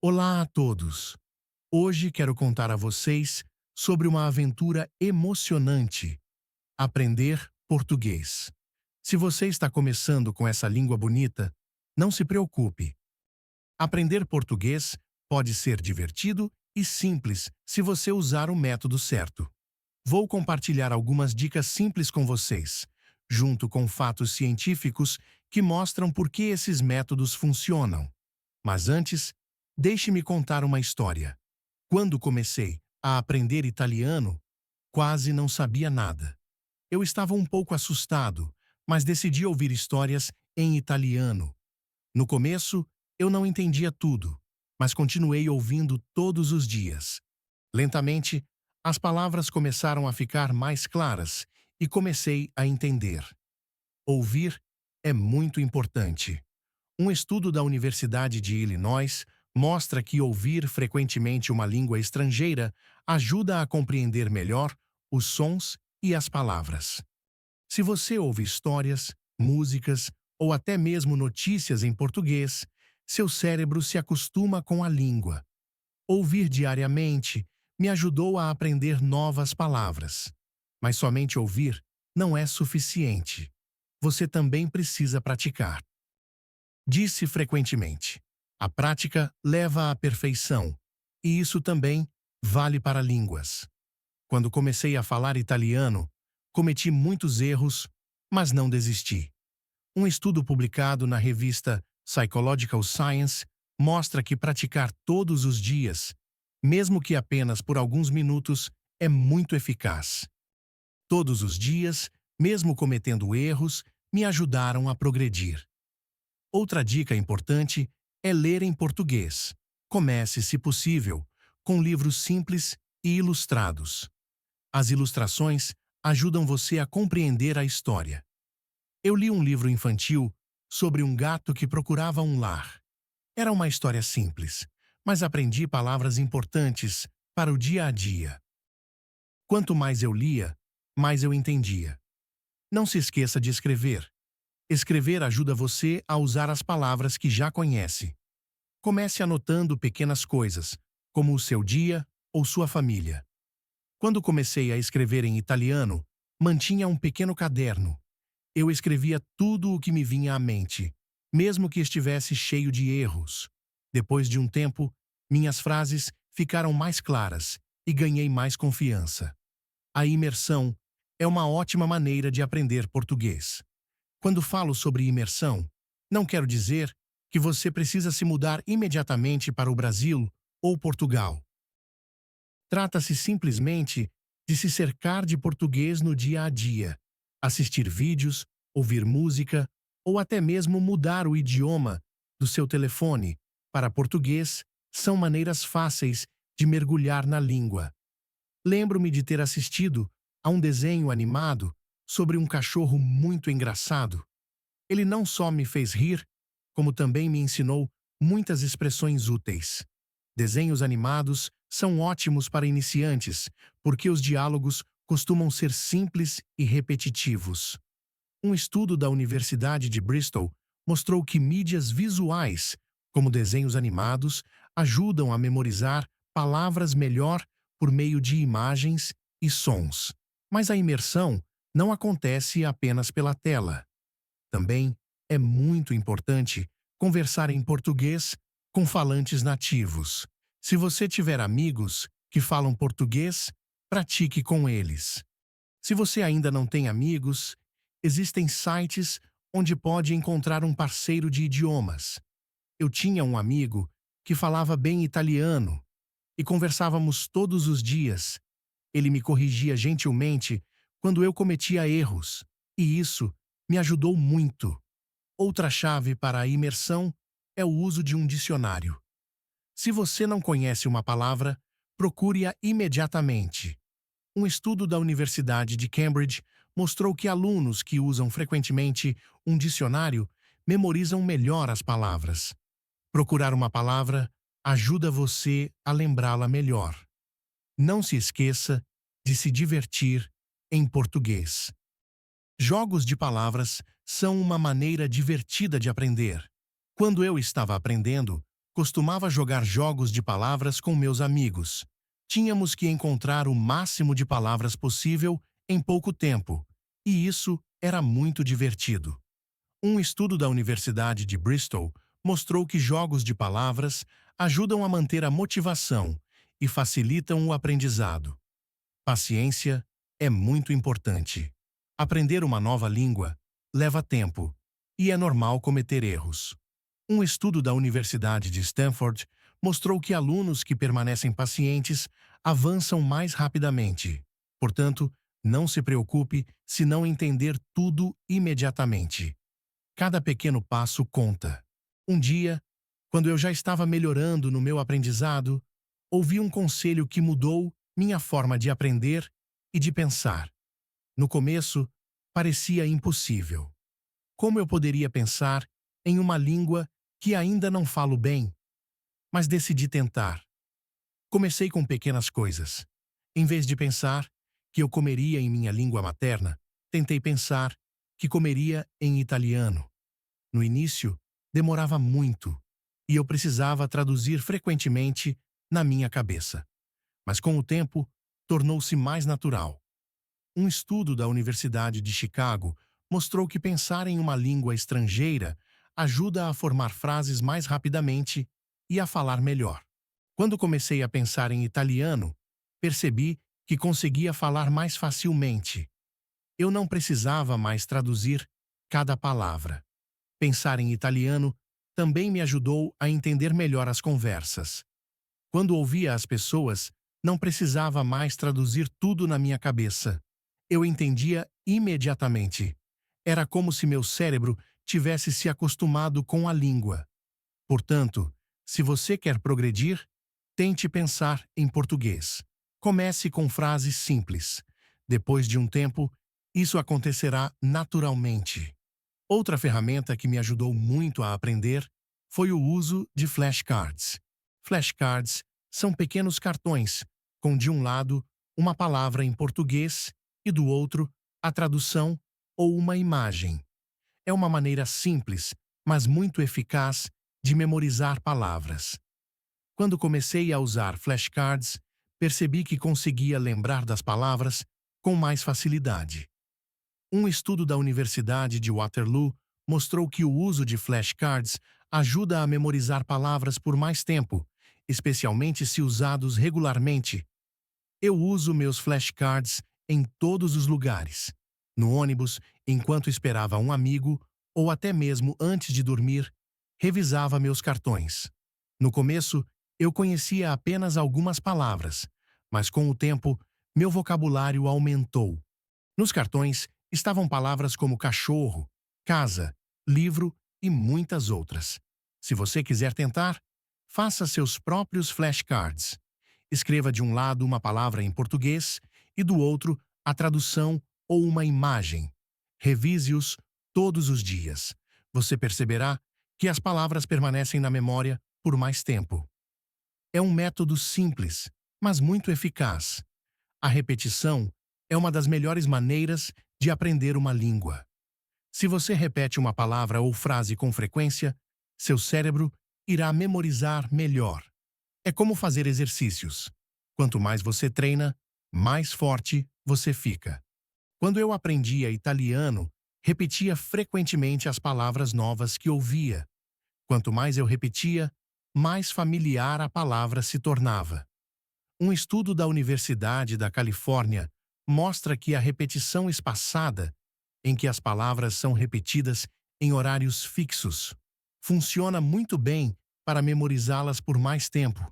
Olá a todos! Hoje quero contar a vocês sobre uma aventura emocionante: aprender português. Se você está começando com essa língua bonita, não se preocupe. Aprender português pode ser divertido e simples se você usar o método certo. Vou compartilhar algumas dicas simples com vocês, junto com fatos científicos que mostram por que esses métodos funcionam. Mas antes, deixe-me contar uma história. Quando comecei a aprender italiano, quase não sabia nada. Eu estava um pouco assustado, mas decidi ouvir histórias em italiano. No começo, eu não entendia tudo, mas continuei ouvindo todos os dias. Lentamente, as palavras começaram a ficar mais claras e comecei a entender. Ouvir é muito importante. Um estudo da Universidade de Illinois mostra que ouvir frequentemente uma língua estrangeira ajuda a compreender melhor os sons e as palavras. Se você ouve histórias, músicas ou até mesmo notícias em português, seu cérebro se acostuma com a língua. Ouvir diariamente me ajudou a aprender novas palavras. Mas somente ouvir não é suficiente. Você também precisa praticar. Disse frequentemente: a prática leva à perfeição, e isso também vale para línguas. Quando comecei a falar italiano, cometi muitos erros, mas não desisti. Um estudo publicado na revista Psychological Science mostra que praticar todos os dias, mesmo que apenas por alguns minutos, é muito eficaz. Todos os dias, mesmo cometendo erros, me ajudaram a progredir. Outra dica importante é ler em português. Comece, se possível, com livros simples e ilustrados. As ilustrações ajudam você a compreender a história. Eu li um livro infantil sobre um gato que procurava um lar. Era uma história simples, mas aprendi palavras importantes para o dia a dia. Quanto mais eu lia, mais eu entendia. Não se esqueça de escrever. Escrever ajuda você a usar as palavras que já conhece. Comece anotando pequenas coisas, como o seu dia ou sua família. Quando comecei a escrever em italiano, mantinha um pequeno caderno. Eu escrevia tudo o que me vinha à mente, mesmo que estivesse cheio de erros. Depois de um tempo, minhas frases ficaram mais claras e ganhei mais confiança. A imersão é uma ótima maneira de aprender português. Quando falo sobre imersão, não quero dizer que você precisa se mudar imediatamente para o Brasil ou Portugal. Trata-se simplesmente de se cercar de português no dia a dia, assistir vídeos, ouvir música ou até mesmo mudar o idioma do seu telefone para português são maneiras fáceis de mergulhar na língua. Lembro-me de ter assistido a um desenho animado sobre um cachorro muito engraçado. Ele não só me fez rir, como também me ensinou muitas expressões úteis. Desenhos animados são ótimos para iniciantes, porque os diálogos costumam ser simples e repetitivos. Um estudo da Universidade de Bristol mostrou que mídias visuais, como desenhos animados, ajudam a memorizar palavras melhor por meio de imagens e sons. Mas a imersão não acontece apenas pela tela. Também é muito importante conversar em português com falantes nativos. Se você tiver amigos que falam português, pratique com eles. Se você ainda não tem amigos, existem sites onde pode encontrar um parceiro de idiomas. Eu tinha um amigo que falava bem italiano e conversávamos todos os dias. Ele me corrigia gentilmente quando eu cometia erros, e isso me ajudou muito. Outra chave para a imersão é o uso de um dicionário. Se você não conhece uma palavra, procure-a imediatamente. Um estudo da Universidade de Cambridge mostrou que alunos que usam frequentemente um dicionário memorizam melhor as palavras. Procurar uma palavra ajuda você a lembrá-la melhor. Não se esqueça de se divertir em português. Jogos de palavras são uma maneira divertida de aprender. Quando eu estava aprendendo, Costumava jogar jogos de palavras com meus amigos. Tínhamos que encontrar o máximo de palavras possível em pouco tempo, e isso era muito divertido. Um estudo da Universidade de Bristol mostrou que jogos de palavras ajudam a manter a motivação e facilitam o aprendizado. Paciência é muito importante. Aprender uma nova língua leva tempo e é normal cometer erros. Um estudo da Universidade de Stanford mostrou que alunos que permanecem pacientes avançam mais rapidamente. Portanto, não se preocupe se não entender tudo imediatamente. Cada pequeno passo conta. Um dia, quando eu já estava melhorando no meu aprendizado, ouvi um conselho que mudou minha forma de aprender e de pensar. No começo, parecia impossível. Como eu poderia pensar em uma língua que ainda não falo bem? Mas decidi tentar. Comecei com pequenas coisas. Em vez de pensar que eu comeria em minha língua materna, tentei pensar que comeria em italiano. No início, demorava muito, e eu precisava traduzir frequentemente na minha cabeça. Mas com o tempo, tornou-se mais natural. Um estudo da Universidade de Chicago mostrou que pensar em uma língua estrangeira ajuda a formar frases mais rapidamente e a falar melhor. Quando comecei a pensar em italiano, percebi que conseguia falar mais facilmente. Eu não precisava mais traduzir cada palavra. Pensar em italiano também me ajudou a entender melhor as conversas. Quando ouvia as pessoas, não precisava mais traduzir tudo na minha cabeça. Eu entendia imediatamente. Era como se meu cérebro tivesse se acostumado com a língua. Portanto, se você quer progredir, tente pensar em português. Comece com frases simples. Depois de um tempo, isso acontecerá naturalmente. Outra ferramenta que me ajudou muito a aprender foi o uso de flashcards. Flashcards são pequenos cartões, com de um lado uma palavra em português e do outro a tradução ou uma imagem. É uma maneira simples, mas muito eficaz de memorizar palavras. Quando comecei a usar flashcards, percebi que conseguia lembrar das palavras com mais facilidade. Um estudo da Universidade de Waterloo mostrou que o uso de flashcards ajuda a memorizar palavras por mais tempo, especialmente se usados regularmente. Eu uso meus flashcards em todos os lugares. No ônibus, enquanto esperava um amigo, ou até mesmo antes de dormir, revisava meus cartões. No começo, eu conhecia apenas algumas palavras, mas com o tempo, meu vocabulário aumentou. Nos cartões estavam palavras como cachorro, casa, livro e muitas outras. Se você quiser tentar, faça seus próprios flashcards. Escreva de um lado uma palavra em português e do outro a tradução ou uma imagem. Revise-os todos os dias. Você perceberá que as palavras permanecem na memória por mais tempo. É um método simples, mas muito eficaz. A repetição é uma das melhores maneiras de aprender uma língua. Se você repete uma palavra ou frase com frequência, seu cérebro irá memorizar melhor. É como fazer exercícios. Quanto mais você treina, mais forte você fica. Quando eu aprendia italiano, repetia frequentemente as palavras novas que ouvia. Quanto mais eu repetia, mais familiar a palavra se tornava. Um estudo da Universidade da Califórnia mostra que a repetição espaçada, em que as palavras são repetidas em horários fixos, funciona muito bem para memorizá-las por mais tempo.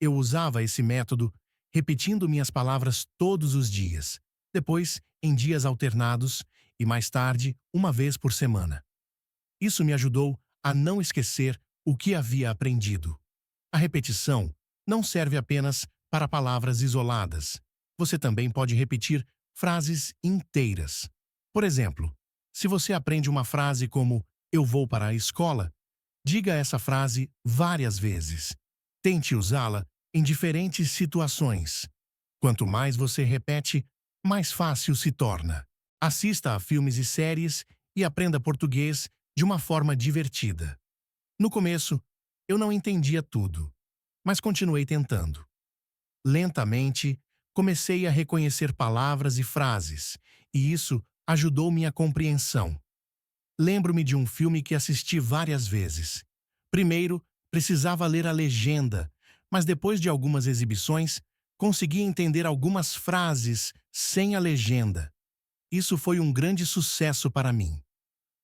Eu usava esse método repetindo minhas palavras todos os dias, depois em dias alternados e mais tarde, uma vez por semana. Isso me ajudou a não esquecer o que havia aprendido. A repetição não serve apenas para palavras isoladas. Você também pode repetir frases inteiras. Por exemplo, se você aprende uma frase como "eu vou para a escola", diga essa frase várias vezes. Tente usá-la em diferentes situações. Quanto mais você repete, mais fácil se torna. Assista a filmes e séries e aprenda português de uma forma divertida. No começo, Eu não entendia tudo, mas continuei tentando. Lentamente, comecei a reconhecer palavras e frases, e isso ajudou minha compreensão. Lembro-me de um filme que assisti várias vezes. Primeiro, precisava ler a legenda, mas depois de algumas exibições, consegui entender algumas frases sem a legenda. Isso foi um grande sucesso para mim.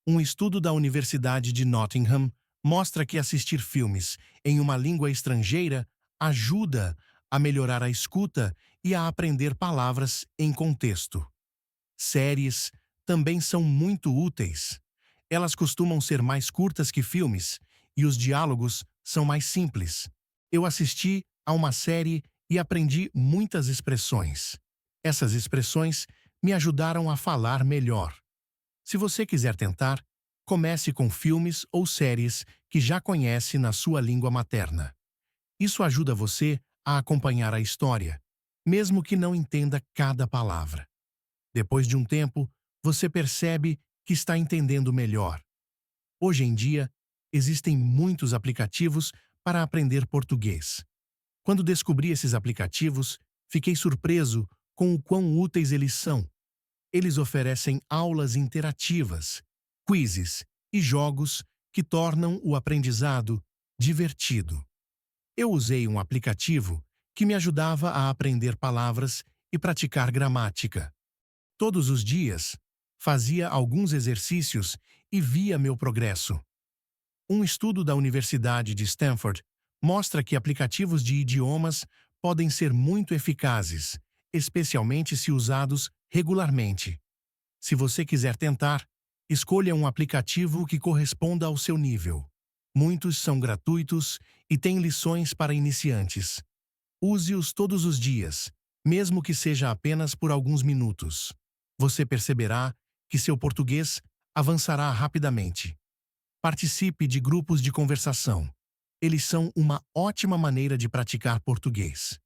Um estudo da Universidade de Nottingham mostra que assistir filmes em uma língua estrangeira ajuda a melhorar a escuta e a aprender palavras em contexto. Séries também são muito úteis. Elas costumam ser mais curtas que filmes e os diálogos são mais simples. Eu assisti a uma série e aprendi muitas expressões. Essas expressões me ajudaram a falar melhor. Se você quiser tentar, comece com filmes ou séries que já conhece na sua língua materna. Isso ajuda você a acompanhar a história, mesmo que não entenda cada palavra. Depois de um tempo, você percebe que está entendendo melhor. Hoje em dia, existem muitos aplicativos para aprender português. Quando descobri esses aplicativos, fiquei surpreso com o quão úteis eles são. Eles oferecem aulas interativas, quizzes e jogos que tornam o aprendizado divertido. Eu usei um aplicativo que me ajudava a aprender palavras e praticar gramática. Todos os dias, fazia alguns exercícios e via meu progresso. Um estudo da Universidade de Stanford mostra que aplicativos de idiomas podem ser muito eficazes, especialmente se usados regularmente. Se você quiser tentar, escolha um aplicativo que corresponda ao seu nível. Muitos são gratuitos e têm lições para iniciantes. Use-os todos os dias, mesmo que seja apenas por alguns minutos. Você perceberá que seu português avançará rapidamente. Participe de grupos de conversação. Eles são uma ótima maneira de praticar português.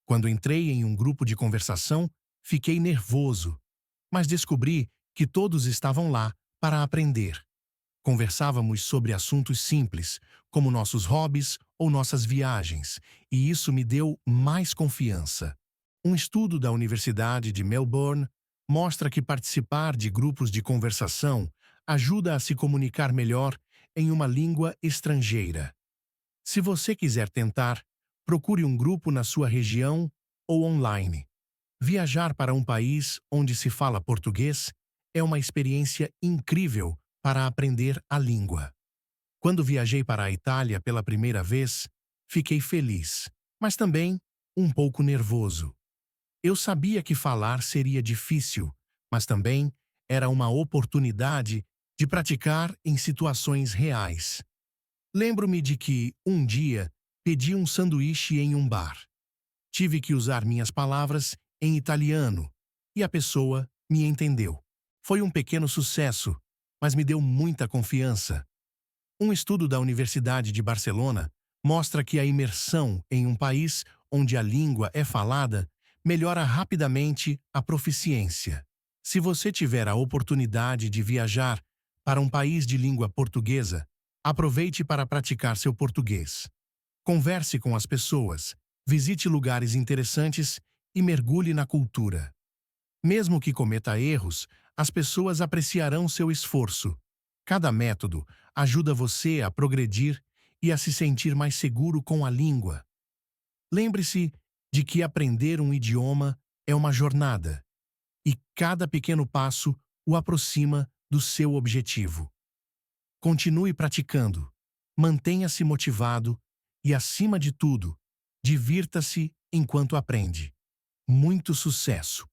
Quando entrei em um grupo de conversação, fiquei nervoso, mas descobri que todos estavam lá para aprender. Conversávamos sobre assuntos simples, como nossos hobbies ou nossas viagens, e isso me deu mais confiança. Um estudo da Universidade de Melbourne mostra que participar de grupos de conversação ajuda a se comunicar melhor em uma língua estrangeira. Se você quiser tentar, procure um grupo na sua região ou online. Viajar para um país onde se fala português é uma experiência incrível para aprender a língua. Quando viajei para a Itália pela primeira vez, fiquei feliz, mas também um pouco nervoso. Eu sabia que falar seria difícil, mas também era uma oportunidade de praticar em situações reais. Lembro-me de que, um dia, pedi um sanduíche em um bar. Tive que usar minhas palavras em italiano e a pessoa me entendeu. Foi um pequeno sucesso, mas me deu muita confiança. Um estudo da Universidade de Barcelona mostra que a imersão em um país onde a língua é falada melhora rapidamente a proficiência. Se você tiver a oportunidade de viajar para um país de língua portuguesa, aproveite para praticar seu português. Converse com as pessoas, visite lugares interessantes e mergulhe na cultura. Mesmo que cometa erros, as pessoas apreciarão seu esforço. Cada método ajuda você a progredir e a se sentir mais seguro com a língua. Lembre-se de que aprender um idioma é uma jornada, e cada pequeno passo o aproxima do seu objetivo. Continue praticando, mantenha-se motivado e, acima de tudo, divirta-se enquanto aprende. Muito sucesso!